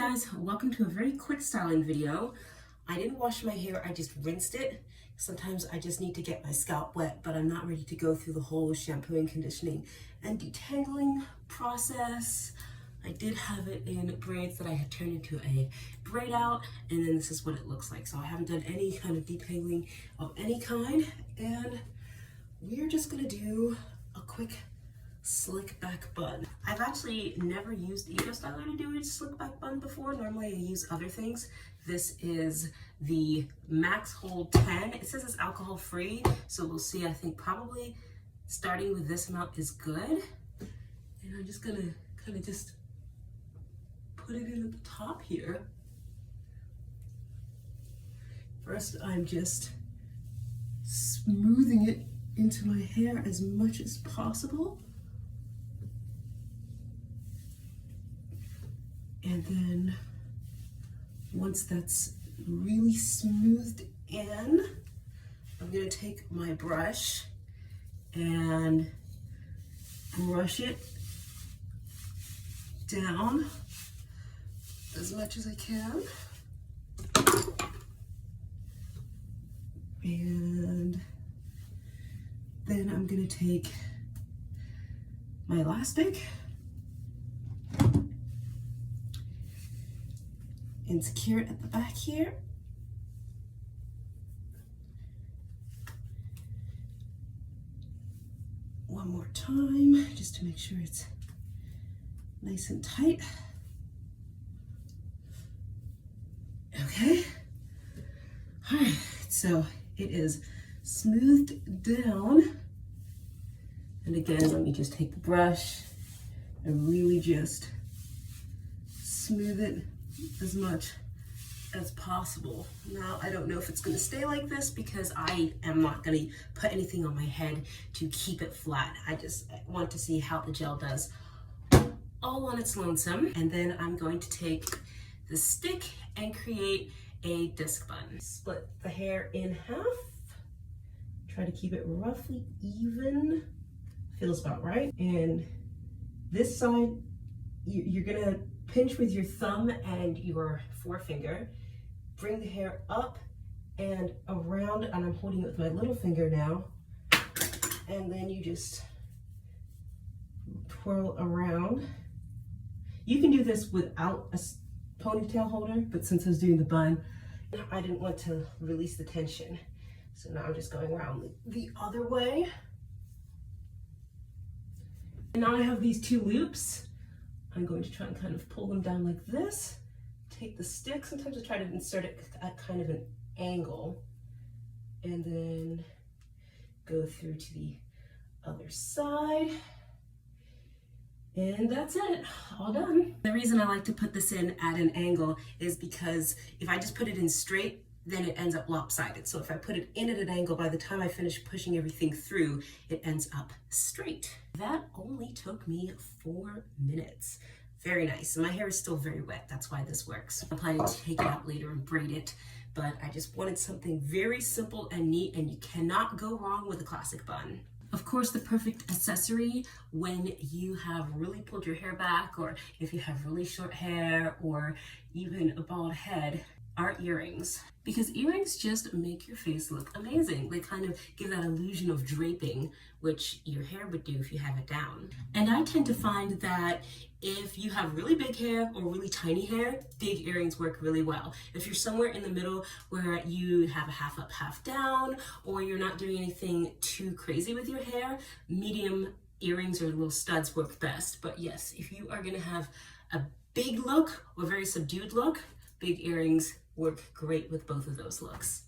guys, welcome to a very quick styling video. I didn't wash my hair, I just rinsed it. Sometimes I just need to get my scalp wet, but I'm not ready to go through the whole shampooing, conditioning, and detangling process. I did have it in braids that I had turned into a braid out, and then this is what it looks like. So I haven't done any kind of detangling of any kind, and we're just gonna do a quick slick back bun. I've actually never used Eco Styler to do a slick back bun before. Normally I use other things. This is the Max Hold 10. It says it's alcohol free, so we'll see. I think probably starting with this amount is good. And I'm just gonna kind of just put it in at the top here. First, I'm just smoothing it into my hair as much as possible. And then once that's really smoothed in, I'm gonna take my brush and brush it down as much as I can. And then I'm gonna take my elastic and secure it at the back here. One more time, just to make sure it's nice and tight. Okay. All right, so it is smoothed down. And again, let me just take the brush and really just smooth it as much as possible. Now, I don't know if it's gonna stay like this because I am not gonna put anything on my head to keep it flat. I just want to see how the gel does all on its lonesome. And then I'm going to take the stick and create a disc bun. Split the hair in half. Try to keep it roughly even. Feels about right. And this side, you're gonna pinch with your thumb and your forefinger. Bring the hair up and around, and I'm holding it with my little finger now. And then you just twirl around. You can do this without a ponytail holder, but since I was doing the bun, I didn't want to release the tension. So now I'm just going around the other way. And now I have these two loops. I'm going to try and kind of pull them down like this. Take the stick, sometimes I try to insert it at kind of an angle, and then go through to the other side. And that's it, all done. The reason I like to put this in at an angle is because if I just put it in straight, then it ends up lopsided. So if I put it in at an angle, by the time I finish pushing everything through, it ends up straight. That only took me 4 minutes. Very nice. And my hair is still very wet. That's why this works. I'm planning to take it out later and braid it, but I just wanted something very simple and neat, and you cannot go wrong with a classic bun. Of course, the perfect accessory when you have really pulled your hair back, or if you have really short hair, or even a bald head, are earrings. Because earrings just make your face look amazing. They kind of give that illusion of draping, which your hair would do if you have it down. And I tend to find that if you have really big hair or really tiny hair, big earrings work really well. If you're somewhere in the middle where you have a half up, half down, or you're not doing anything too crazy with your hair, medium earrings or little studs work best. But yes, if you are gonna have a big look or very subdued look, big earrings work great with both of those looks.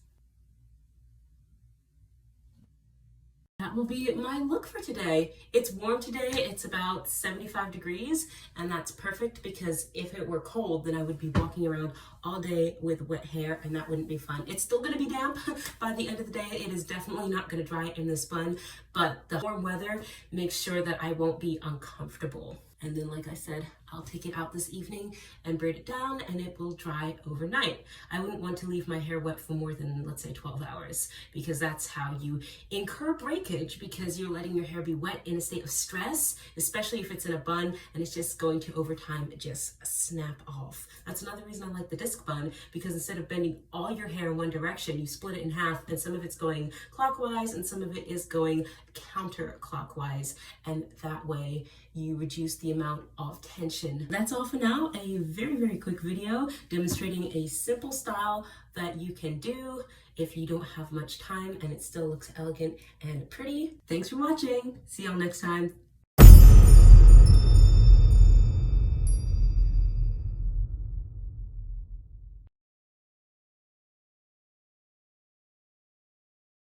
That will be my look for today. It's warm today, it's about 75 degrees, and that's perfect because if it were cold, then I would be walking around all day with wet hair, and that wouldn't be fun. It's still gonna be damp by the end of the day. It is definitely not gonna dry in this bun, but the warm weather makes sure that I won't be uncomfortable. And then, like I said, I'll I'll take it out this evening and braid it down, and it will dry overnight. I wouldn't want to leave my hair wet for more than, let's say, 12 hours, because that's how you incur breakage, because you're letting your hair be wet in a state of stress, especially if it's in a bun, and it's just going to over time just snap off. That's another reason I like the disc bun, because instead of bending all your hair in one direction, you split it in half, and some of it's going clockwise and some of it is going counterclockwise, and that way you reduce the amount of tension. That's all for now. A very quick video demonstrating a simple style that you can do if you don't have much time and it still looks elegant and pretty. Thanks for watching. See y'all next time.